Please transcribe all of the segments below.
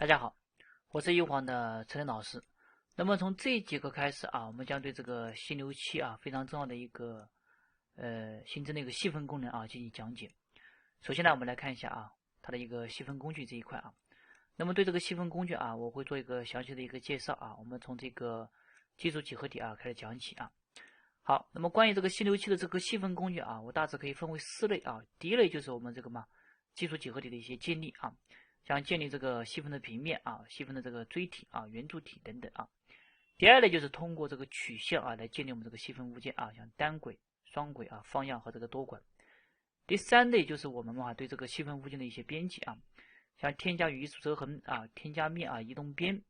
大家好，我是一晃的陈晨老师。那么从这一节课开始啊，我们将对这个细流期啊非常重要的一个新增的一个细分功能啊进行讲解。首先呢，我们来看一下啊它的一个细分工具这一块啊。那么对这个细分工具啊，我会做一个详细的一个介绍啊。我们从这个基础几何体啊开始讲起啊。好，那么关于这个细流期的这个细分工具啊，我大致可以分为4类啊。第一类就是我们这个基础几何体的一些建立啊。像建立这个细分的平面啊，细分的这个锥体啊、圆柱体等等啊。第二类就是通过这个曲线啊来建立我们这个细分物件啊，像单轨、双轨啊、方样和这个多管。第三类就是我们对这个细分物件的一些编辑啊，像添加语数折痕啊、添加面啊、移动边，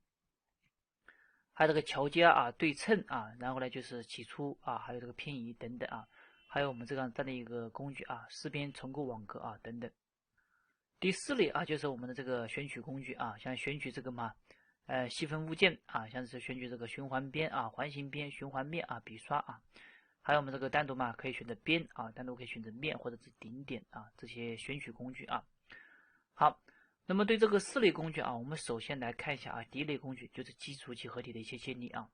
还有这个桥接啊、对称啊，然后呢就是起初啊，还有这个偏移等等啊，还有我们这样的一个工具啊，四边重构网格啊等等。第4类啊，就是我们的这个选取工具啊，像选取这个细分物件啊，像是选取这个循环边啊、环形边、循环面啊、笔刷啊，还有我们这个单独可以选择边啊，单独可以选择面或者是顶点啊，这些选取工具啊。好，那么对这个4类工具啊，我们首先来看一下啊，第一类工具就是基础几何体的一些建立啊。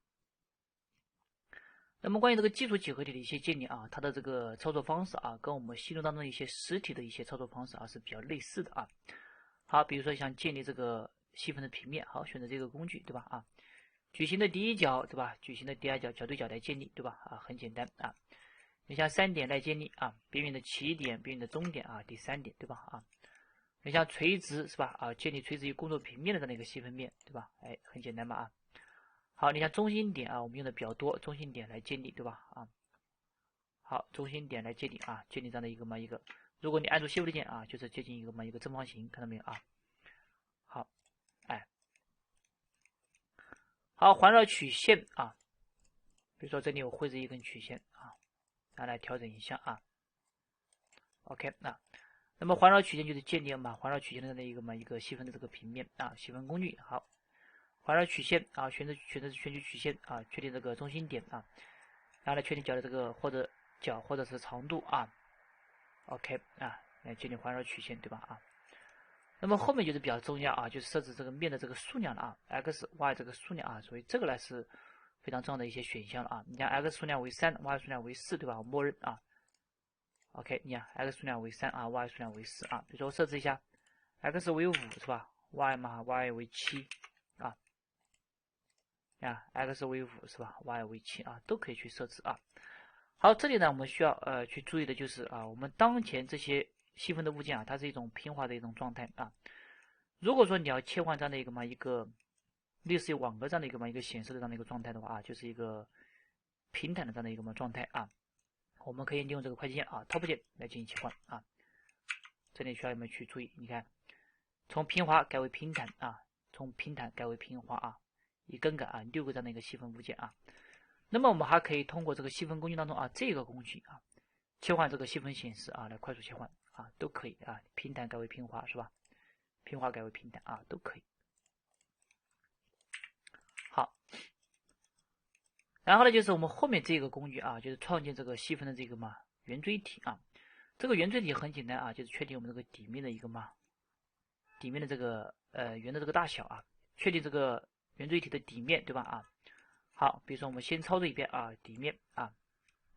那么关于这个基础几何体的一些建立啊，它的这个操作方式啊，跟我们系统当中一些实体的一些操作方式啊是比较类似的啊。好，比如说像建立这个细分的平面，好，选择这个工具，对吧？啊，矩形的第一角，对吧？矩形的第二角，角对角来建立，对吧？啊，很简单啊。你像3点来建立啊，边缘的起点，边缘的终点啊，第3点，对吧？啊，你像垂直是吧？啊，建立垂直于工作平面的这样的一个细分面，对吧？哎，很简单吧？啊。好，你像中心点啊，我们用的比较多，中心点来建立，对吧？啊，好，中心点来建立啊，建立这样的一个，如果你按住 Shift 键啊，就是接近一个正方形，看到没有啊？好，哎，好，环绕曲线啊，比如说这里我绘制一根曲线啊，然后来调整一下啊。OK 啊，那么环绕曲线就是建立环绕曲线的一个细分的这个平面啊，细分工具。好，环绕曲线啊，选取曲线啊，确定这个中心点啊，然后来确定角的这个角或者是长度啊。OK 啊，来建立环绕曲线，对吧？啊，那么后面就是比较重要啊，就是设置这个面的这个数量了啊 ，x、y 这个数量啊，所以这个呢是非常重要的一些选项了啊。你看 x 数量为3，y 数量为4，对吧？我默认啊。OK，你看 x 数量为3啊，y 数量为4啊。比如说我设置一下 x 为5是吧 ？y 为7啊。啊 x 为5是吧 ？y 为7啊，都可以去设置啊。好，这里呢我们需要去注意的就是啊，我们当前这些细分的物件啊，它是一种平滑的一种状态啊。如果说你要切换这样的一个类似于网格这样的一个显示的这样的一个状态的话啊，就是一个平坦的这样的一个状态啊，我们可以利用这个快捷键啊 Top 键来进行切换啊。这里需要我们去注意，你看从平滑改为平坦啊，从平坦改为平滑啊，一更改啊6个这样的一个细分物件啊。那么我们还可以通过这个细分工具当中啊，这个工具啊，切换这个细分显示啊，来快速切换啊，都可以啊，平坦改为平滑是吧？平滑改为平坦啊，都可以。好，然后呢，就是我们后面这个工具啊，就是创建这个细分的这个圆锥体啊。这个圆锥体很简单啊，就是确定我们这个底面的一个底面的这个圆的这个大小啊，确定这个圆锥体的底面，对吧？啊，好，比如说我们先操作一遍啊，底面啊，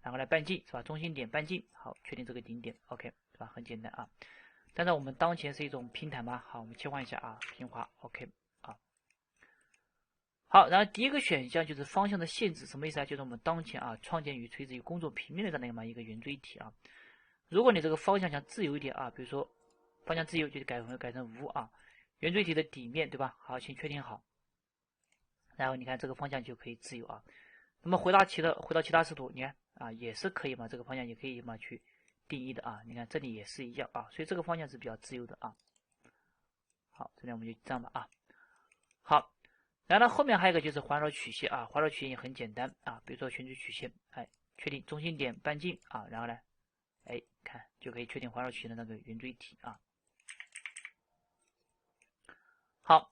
然后来半径是吧？中心点半径，好，确定这个顶点 ，OK 是吧？很简单啊。但是我们当前是一种平坦吗？好，我们切换一下啊，平滑 ，OK 啊。好，然后第一个选项就是方向的限制，什么意思啊？就是我们当前啊创建与垂直于工作平面的这样的一个圆锥体啊。如果你这个方向想自由一点啊，比如说方向自由就改成无啊，圆锥体的底面对吧？好，请确定好，然后你看这个方向就可以自由啊。那么回到其他视图，你看啊也是可以这个方向也可以去定义的啊。你看这里也是一样啊，所以这个方向是比较自由的啊。好，这里我们就这样吧啊。好，然后呢后面还有一个就是环绕曲线啊，环绕曲线也很简单啊，比如说选取曲线，哎，确定中心点半径啊，然后呢，哎，看就可以确定环绕曲线的那个圆锥体啊。好，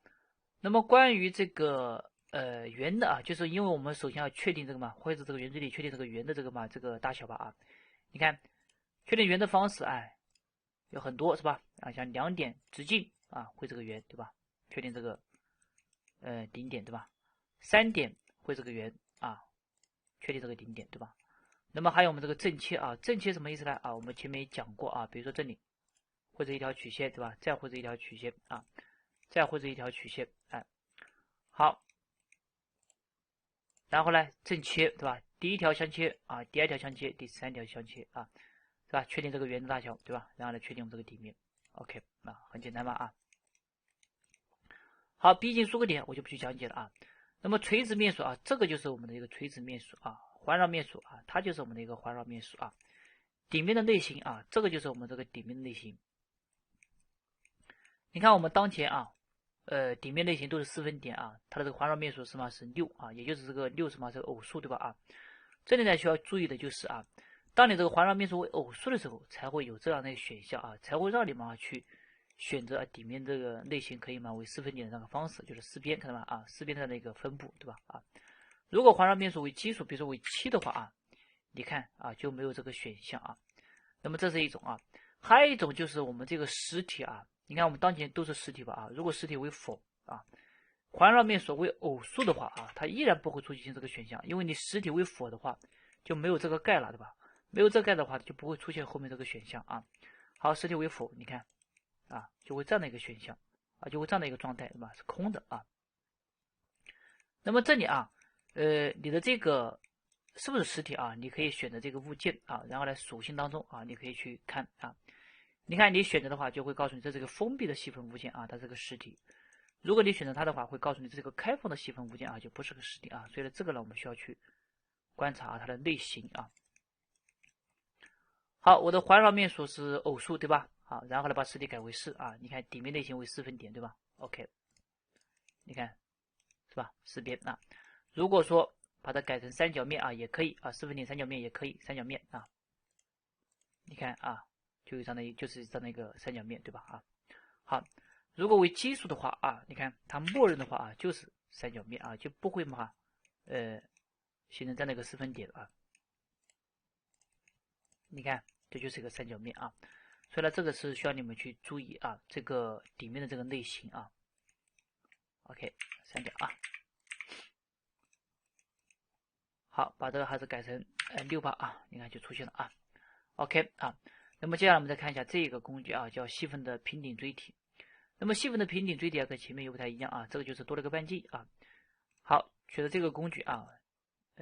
那么关于这个圆的啊，就是因为我们首先要确定这个绘制这个圆锥体，确定这个圆的这个大小吧啊。你看，确定圆的方式哎有很多是吧？啊，像2点直径啊绘这个圆对吧？确定这个顶点，对吧？3点绘这个圆啊，确定这个顶点，对吧？那么还有我们这个正切啊，正切什么意思呢？啊，我们前面也讲过啊，比如说这里绘制一条曲线，对吧？再绘制一条曲线啊，再绘制一条曲线，哎，好，然后呢正切，对吧？第一条相切啊，第二条相切，第3条相切啊，是吧？确定这个圆的大小，对吧？然后来确定我们这个底面 ，OK 啊，很简单吧啊。好，毕竟说个点，我就不去讲解了啊。那么垂直面数啊，这个就是我们的一个垂直面数啊，环绕面数啊，它就是我们的一个环绕面数啊。顶面的类型啊，这个就是我们这个顶面的类型。你看我们当前啊，顶面类型都是4分点啊，它的这个环绕面数是嘛是6啊，也就是这个6什么是个偶数对吧啊？这里呢需要注意的就是啊，当你这个环绕面数为偶数的时候，才会有这样的一个选项啊，才会让你们去选择底面这个类型可以嘛为4分点的这样的方式，就是4边看到吗啊？4边的那个分布对吧啊？如果环绕面数为奇数，比如说为7的话啊，你看啊就没有这个选项啊。那么这是一种啊，还有一种就是我们这个实体啊，你看我们当前都是实体吧啊，如果实体为否啊，环绕面数为偶数的话啊，它依然不会出现这个选项，因为你实体为否的话就没有这个盖了，对吧？没有这个盖的话就不会出现后面这个选项啊。好，实体为否，你看啊，就会这样的一个选项啊，就会这样的一个状态，对吧？是空的啊。那么这里啊，你的这个是不是实体啊？你可以选择这个物件啊，然后来属性当中啊，你可以去看啊。你看你选择的话，就会告诉你这是一个封闭的细分物件啊，它是个实体。如果你选择它的话，会告诉你这是个开放的细分物件啊，就不是个实体啊。所以呢，这个呢，我们需要去观察它的类型啊。好，我的环绕面数是偶数，对吧？好，然后呢，把实体改为4啊。你看底面类型为4分点，对吧 ？OK，你看是吧？4边啊。如果说把它改成三角面啊，也可以啊，4分点三角面也可以，三角面啊。你看啊，就有这样的，就是这样的一个三角面，对吧？啊，好，如果为奇数的话啊，你看它默认的话啊，就是三角面啊，就不会嘛，形成这样的一个4分点啊。你看，这就是一个三角面啊。所以呢，这个是需要你们去注意啊，这个底面的这个类型啊。OK，三角啊。好，把这个还是改成68啊，你看就出现了啊。OK 啊，那么接下来我们再看一下这个工具啊，叫细分的平顶锥体。那么细分的平顶锥体啊，跟前面又不太一样啊，这个就是多了个半径啊。好，选择这个工具啊，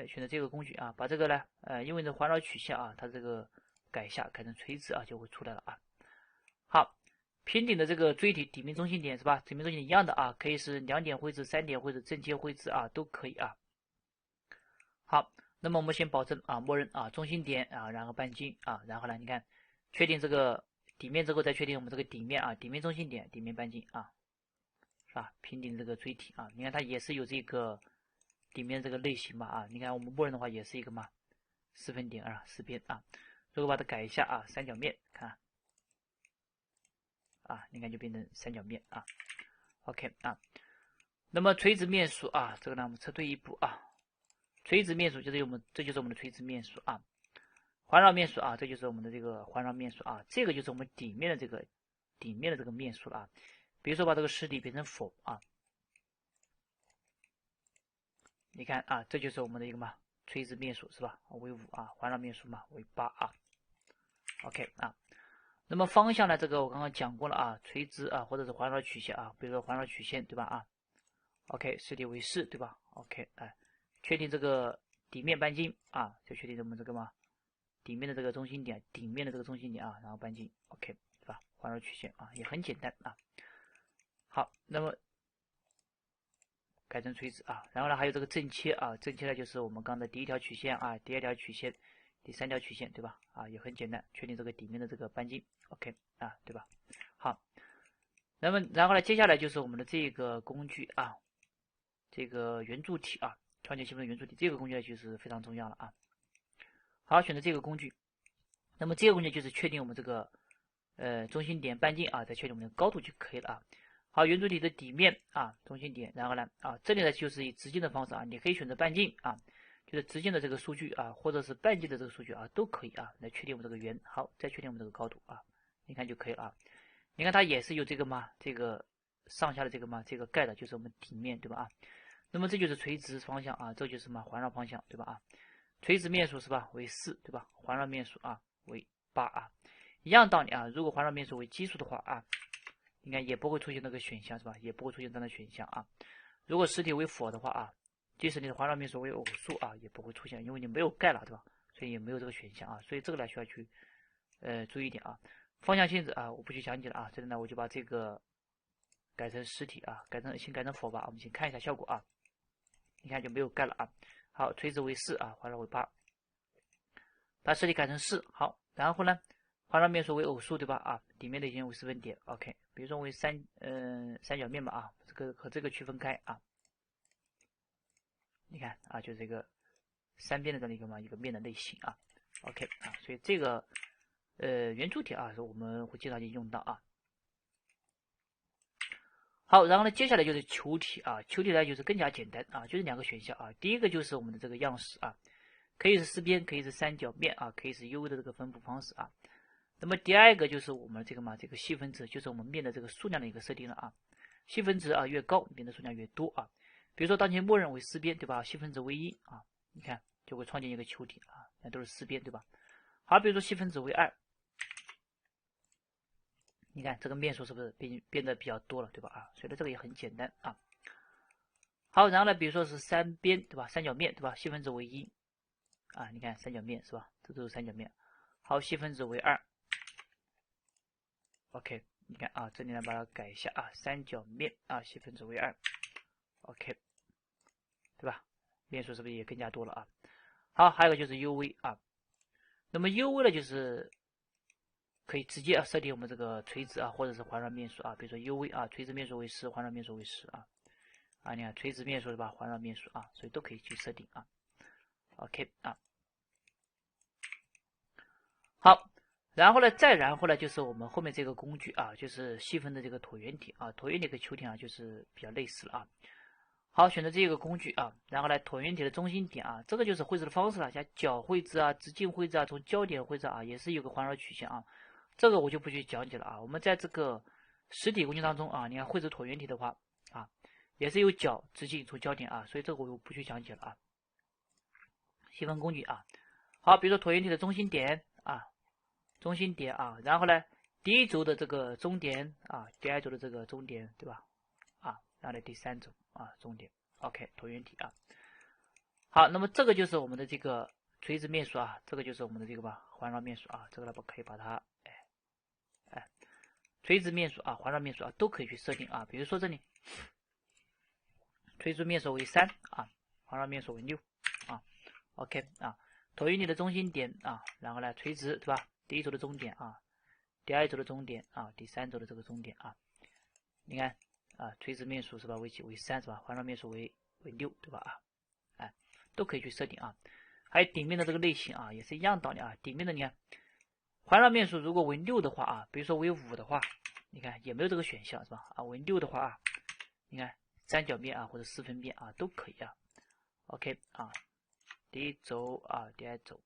选择这个工具啊，把这个呢，因为这环绕曲线啊，它这个改一下，改成垂直啊，就会出来了啊。好，平顶的这个锥体底面中心点是吧？底面中心点一样的啊，可以是2点绘制、3点绘制、正切绘制啊，都可以啊。好，那么我们先保证啊，默认啊中心点啊，然后半径啊，然后呢，你看确定这个底面之后，再确定我们这个底面啊，底面中心点、底面半径啊，是吧？平顶这个锥体啊，你看它也是有这个底面这个类型嘛啊，你看我们默认的话也是一个嘛4分点啊，4边啊，如果把它改一下啊，三角面看啊，你看就变成三角面啊。OK 啊，那么垂直面数啊，这个呢我们撤退一步啊。垂直面数就是这就是我们的垂直面数啊，环绕面数啊，这就是我们的这个环绕面数啊，这个就是我们底面的这个面数啊。比如说把这个实体变成否啊，你看啊，这就是我们的一个嘛垂直面数是吧？为5啊，环绕面数嘛为8啊。OK 啊，那么方向呢，这个我刚刚讲过了啊，垂直啊或者是环绕曲线啊，比如说环绕曲线对吧啊？OK，实体为4对吧 ？OK，哎。确定这个底面半径啊，就确定我们这个嘛底面的这个中心点，顶面的这个中心点啊，然后半径 OK 对吧？环绕曲线啊，也很简单啊。好，那么改成垂直啊，然后呢还有这个正切啊，正切呢就是我们刚的第一条曲线啊，第二条曲线，第3条曲线对吧？啊，也很简单，确定这个底面的这个半径 OK 啊，对吧？好，那么然后呢，接下来就是我们的这个工具啊，这个圆柱体啊。团结细分的圆柱体这个工具呢，就是非常重要了啊。好，选择这个工具，那么这个工具就是确定我们这个中心点半径啊，再确定我们的高度就可以了啊。好，圆柱体的底面啊，中心点，然后呢啊，这里呢就是以直径的方式啊，你可以选择半径啊，就是直径的这个数据啊，或者是半径的这个数据啊，都可以啊，来确定我们这个圆。好，再确定我们这个高度啊，你看就可以了啊。你看它也是有这个嘛，这个上下的这个盖的就是我们底面，对吧啊？那么这就是垂直方向啊，这就是什么环绕方向，对吧啊？垂直面数是吧为4，对吧？环绕面数啊为8啊，一样道理啊。如果环绕面数为奇数的话啊，你看也不会出现那个选项是吧？也不会出现这样的选项啊。如果实体为否的话啊，即使你的环绕面数为偶数啊，也不会出现，因为你没有盖了，对吧？所以也没有这个选项啊。所以这个呢需要去注意一点啊。方向性质啊，我不去讲解了啊。这里呢我就把这个改成实体啊，先改成否吧。我们先看一下效果啊。你看就没有盖了啊。好，垂直为4啊，环绕为8，把实体改成4。好，然后呢，环绕面数为偶数，对吧？啊，底面的已经为4分点 ，OK。比如说为三角面吧啊，这个和这个区分开啊。你看啊，就是这个3边的这样的一个面的类型啊 ，OK 啊。所以这个圆柱体啊，是我们会经常去用到啊。好，然后呢，接下来就是球体啊，球体呢就是更加简单啊，就是2个选项啊。第一个就是我们的这个样式啊。可以是4边，可以是三角面啊，可以是 U 的这个分布方式啊。那么第二个就是我们这个细分值，就是我们面的这个数量的一个设定了啊。细分值啊越高，面的数量越多啊。比如说当前默认为4边，对吧？细分值为1啊，你看就会创建一个球体啊，那都是4边，对吧？好，比如说细分值为2，你看这个面数是不是变得比较多了，对吧？啊，所以呢这个也很简单啊。好，然后呢，比如说是3边，对吧？三角面，对吧？细分值为1。啊，你看三角面是吧？这都是三角面。好，细分值为2。OK， 你看啊，这里呢把它改一下啊，三角面啊，细分值为2。OK， 对吧？面数是不是也更加多了啊？好，还有一个就是 UV 啊。那么 UV 呢，就是可以直接设定我们这个垂直啊，或者是环绕面数啊。比如说 UV 啊，垂直面数为10，环绕面数为10啊。啊，你看垂直面数是吧？环绕面数啊，所以都可以去设定啊。OK 啊。好，然后呢，就是我们后面这个工具啊，就是细分的这个椭圆体啊，椭圆体和球体啊，就是比较类似了啊。好，选择这个工具啊，然后呢，椭圆体的中心点啊，这个就是绘制的方式了，像角绘制啊、直径绘制啊、从焦点绘制啊，也是有个环绕曲线啊，这个我就不去讲解了啊。我们在这个实体工具当中啊，你看绘制椭圆体的话啊，也是有角、直径、从焦点啊，所以这个我就不去讲解了啊。细分工具啊，好，比如说椭圆体的中心点啊。中心点啊，然后呢，第一轴的这个中点啊，第二轴的这个中点，对吧？啊，然后呢，第三轴啊，中点 ，OK， 椭圆体啊。好，那么这个就是我们的这个垂直面数啊，这个就是我们的这个环绕面数啊，这个呢可以把它垂直面数啊，环绕面数啊都可以去设定啊。比如说这里垂直面数为3啊，环绕面数为6啊 ，OK 啊，椭圆体的中心点啊，然后呢垂直对吧？第一轴的中点啊，第二轴的中点啊，第三轴的这个中点啊，你看啊，垂直面数是吧？为几？为3是吧？环绕面数为6对吧？啊，哎，都可以去设定啊。还有顶面的这个类型啊，也是一样道理啊。顶面的你看，环绕面数如果为6的话啊，比如说为5的话，你看也没有这个选项是吧？啊，为6的话啊，你看三角面啊或者4分面啊都可以啊。OK 啊，第一轴啊，第二轴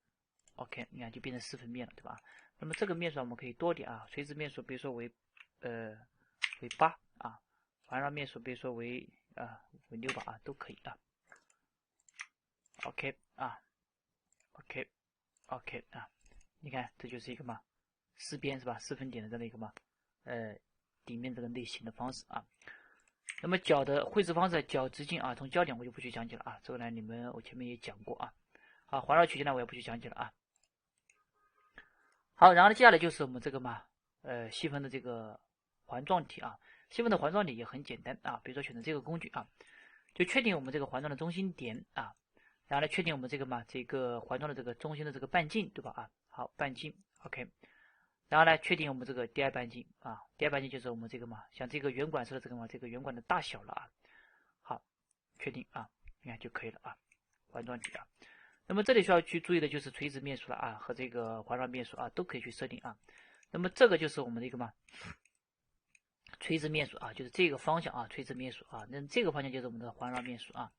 ，OK， 你看就变成4分面了对吧？那么这个面数我们可以多点啊，垂直面数比如说为8啊，环绕面数比如说为6吧啊，都可以啊。OK 啊 ，OK 啊，你看这就是一个4边是吧？4分点的这样的一个底面这个类型的方式啊。那么角的绘制方式，角直径啊，从焦点我就不去讲解了啊，这个呢我前面也讲过啊。好，环绕曲线呢我也不去讲解了啊。好，然后接下来就是我们这个细分的这个环状体啊，细分的环状体也很简单啊，比如说选择这个工具啊，就确定我们这个环状的中心点啊，然后来确定我们这个环状的这个中心的这个半径，对吧啊？好，半径 OK， 然后呢确定我们这个第二半径啊，第二半径就是我们这个像这个圆管式的这个圆管的大小了啊。好，确定啊，你看就可以了啊，环状体啊。那么这里需要去注意的就是垂直面数了啊，和这个环绕面数啊都可以去设定啊。那么这个就是我们的一个垂直面数啊，就是这个方向啊，垂直面数啊，那这个方向就是我们的环绕面数啊。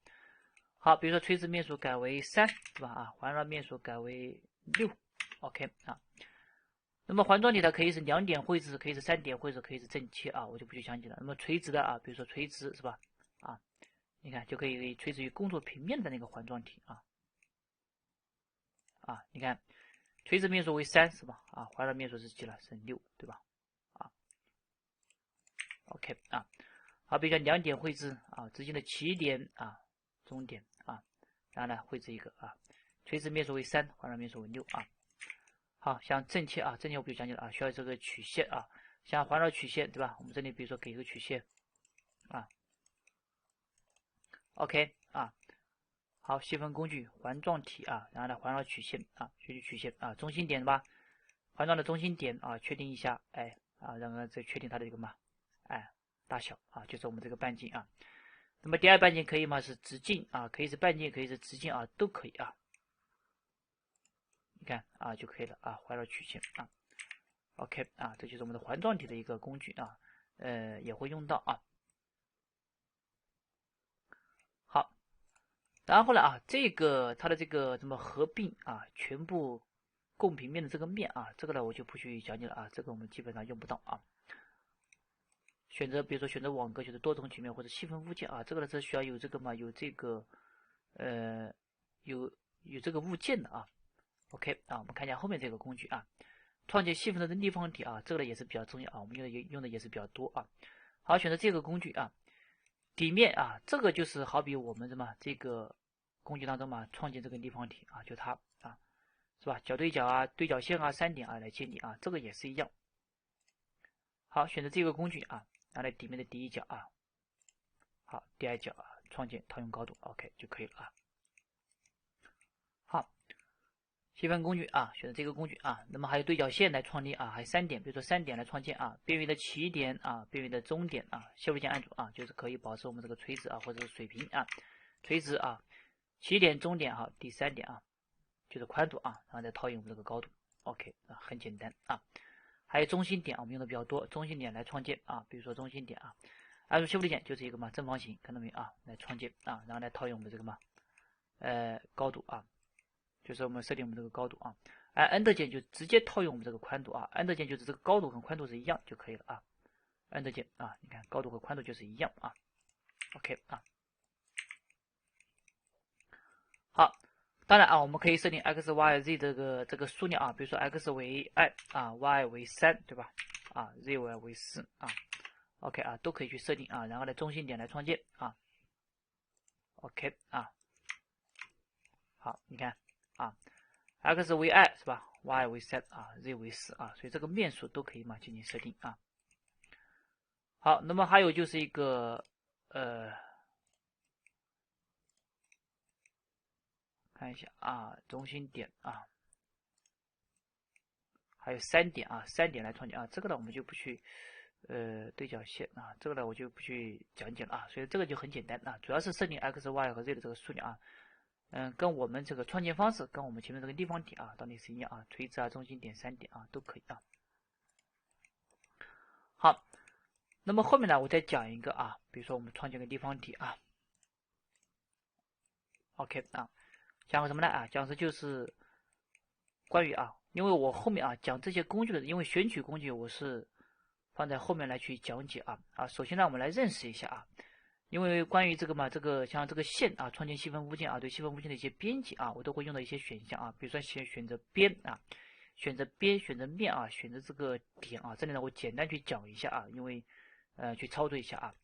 好，比如说垂直面数改为3，对吧啊？环绕面数改为6 ，OK 啊。那么环状体它可以是2点绘制，可以是3点绘制，可以是正切啊，我就不去讲解了。那么垂直的啊，比如说垂直是吧？啊，你看就可以垂直于工作平面的那个环状体啊。你看垂直面数为3是吧？环绕面数是几了？是6，对吧？OK 好，比如说2点绘制之间的起点终点然后呢绘制一个垂直面数为3，环绕面数为6好，像正切正切我不就讲解了需要这个曲线像环绕曲线对吧？我们这里比如说给一个曲线OK 好，细分工具环状体然后呢环绕曲线学习曲线中心点吧，环状的中心点确定一下，然后再确定它的一个大小就是我们这个半径那么第二半径可以吗？是直径可以是半径，可以是直径都可以你看就可以了环绕曲线OK 这就是我们的环状体的一个工具也会用到好，然后呢这个它的这个怎么合并全部共平面的这个面这个呢我就不去讲解了这个我们基本上用不到选择比如说选择网格，选择多重曲面或者细分物件这个呢是需要有这个嘛，有这个有这个物件的OK 我们看一下后面这个工具创建细分的立方体这个呢也是比较重要我们用的也是比较多好，选择这个工具底面这个就是好比我们什么这个工具当中嘛，创建这个立方体就它是吧？角对角对角线3点来建立这个也是一样。好，选择这个工具拿来底面的第一角好，第二角创建套用高度 OK 就可以了好，细分工具选择这个工具那么还有对角线来创立还有3点，比如说3点来创建边缘的起点边缘的终点Shift键按住就是可以保持我们这个垂直或者是水平垂直起点终点第3点就是宽度然后再套用我们这个高度 OK 很简单还有中心点我们用的比较多，中心点来创建比如说中心点按住 Shift 键就是一个嘛正方形，看到没来创建然后来套用我们这个嘛高度就是我们设定我们这个高度Enter 键就直接套用我们这个宽度Enter 键就是这个高度跟宽度是一样就可以了Enter 键你看高度和宽度就是一样OK 好，当然我们可以设定 x y z 这个数量比如说 x 为2y 为3对吧z 为4OK 都可以去设定然后呢中心点来创建OK 好，你看x 为2是吧 y 为3z 为4所以这个面数都可以嘛进行设定好，那么还有就是一个看一下中心点还有3点3点来创建这个呢我们就不去对角线这个呢我就不去讲解了所以这个就很简单主要是设定 x y 和 z 的这个数量跟我们这个创建方式跟我们前面这个立方体道理是一样垂直中心点3点都可以好，那么后面呢我再讲一个比如说我们创建个立方体OK 讲个什么呢讲的就是关于因为我后面讲这些工具的，因为选取工具我是放在后面来去讲解首先呢我们来认识一下因为关于这个嘛，这个像这个线创建细分物件对细分物件的一些编辑我都会用到一些选项比如说选择边选择边，选择面选择这个点这里呢我简单去讲一下因为去操作一下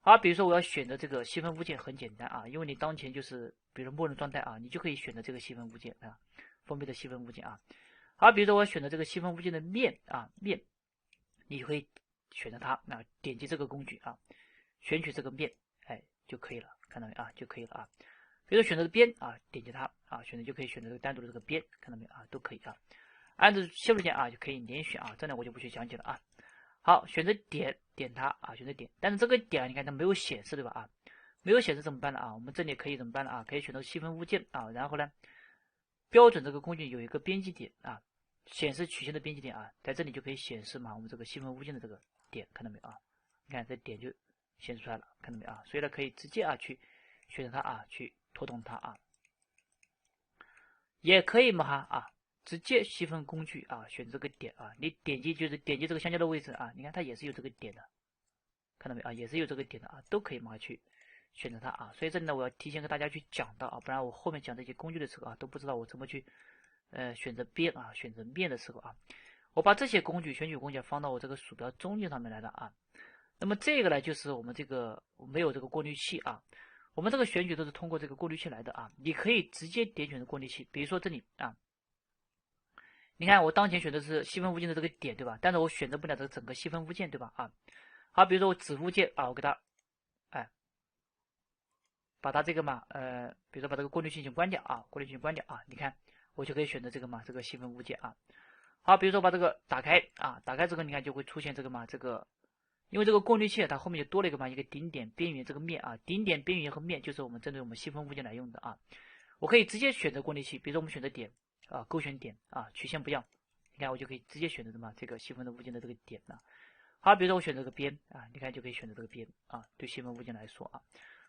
好，比如说我要选择这个细分物件很简单因为你当前就是比如默认状态你就可以选择这个细分物件封闭的细分物件好，比如说我选择这个细分物件的面面，你可以选择它点击这个工具选取这个面就可以了，看到没就可以了比如说选择边点击它选择就可以选择单独的这个边，看到没都可以按照Shift键就可以连选这里我就不去讲解了好，选择点它选择点，但是这个点你看它没有显示对吧没有显示怎么办呢我们这里可以怎么办呢可以选择细分物件然后呢标准这个工具有一个编辑点显示曲线的编辑点在这里就可以显示嘛我们这个细分物件的这个点，看到没有你看这点就显示出来了，看到没所以呢可以直接去选择它去拖动它也可以嘛直接细分工具啊，选这个点啊，你点击这个相交的位置啊，你看它也是有这个点的，看到没啊？也是有这个点的啊，都可以马上去选择它啊。所以这里呢，我要提前跟大家去讲到啊，不然我后面讲这些工具的时候啊，都不知道我怎么去选择边啊，选择面的时候啊，我把这些工具选取工具放到我这个鼠标中间上面来了啊。那么这个呢，就是我们这个没有这个过滤器啊，我们这个选取都是通过这个过滤器来的啊。你可以直接点选过滤器，比如说这里啊。你看，我当前选的是细分物件的这个点，对吧？但是我选择不了这个整个细分物件，对吧？啊，好，比如说我子物件啊，我给它，哎，把它这个嘛，比如说把这个过滤器先关掉啊，过滤器关掉啊，你看，我就可以选择这个嘛，这个细分物件啊。好，比如说把这个打开啊，打开这个你看就会出现这个嘛，这个，因为这个过滤器它后面就多了一个嘛，一个顶点、边缘这个面啊，顶点、边缘和面就是我们针对我们细分物件来用的啊。我可以直接选择过滤器，比如说我们选择点啊，勾选点啊，曲线不要。你看，我就可以直接选择什么这个细分的物件的这个点了。好，比如说我选择这个边啊，你看就可以选择这个边啊，对细分物件来说啊，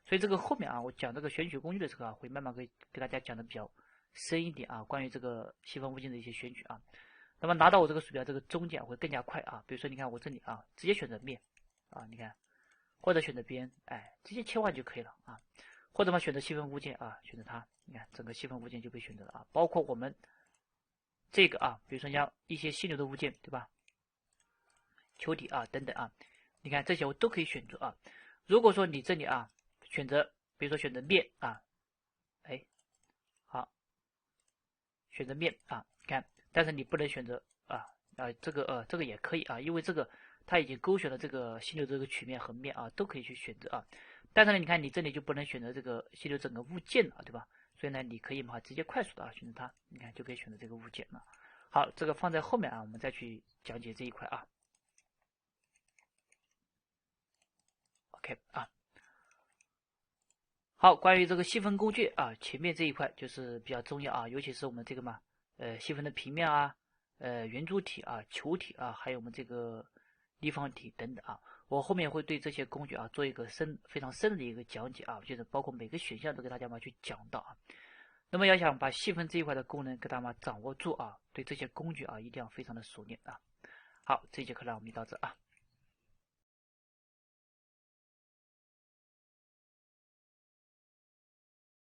所以这个后面啊，我讲这个选取工具的时候啊，会慢慢给大家讲的比较深一点啊，关于这个细分物件的一些选取啊。那么拿到我这个鼠标这个中间会更加快啊，比如说你看我这里啊，直接选择面啊，你看，或者选择边，哎，直接切换就可以了啊。或者嘛选择细分物件啊，选择它，你看整个细分物件就被选择了啊，包括我们这个啊，比如说像一些细流的物件，对吧？球体啊等等啊，你看这些我都可以选择啊。如果说你这里啊选择，比如说选择面啊，哎，好，选择面啊，看，但是你不能选择这个也可以啊，因为这个它已经勾选了这个细流这个曲面和面啊，都可以去选择啊。但是呢，你看你这里就不能选择这个细流整个物件了，对吧？所以呢，你可以嘛直接快速的选择它，你看就可以选择这个物件了。好，这个放在后面啊，我们再去讲解这一块啊。OK 啊，好，关于这个细分工具啊，前面这一块就是比较重要啊，尤其是我们这个嘛，细分的平面啊，圆柱体啊，球体啊，还有我们这个立方体等等啊，我后面会对这些工具啊做一个非常深的一个讲解啊，就是包括每个选项都给大家嘛去讲到啊。那么要想把细分这一块的功能给大家嘛掌握住啊，对这些工具啊一定要非常的熟练啊。好，这节课呢我们就到这啊。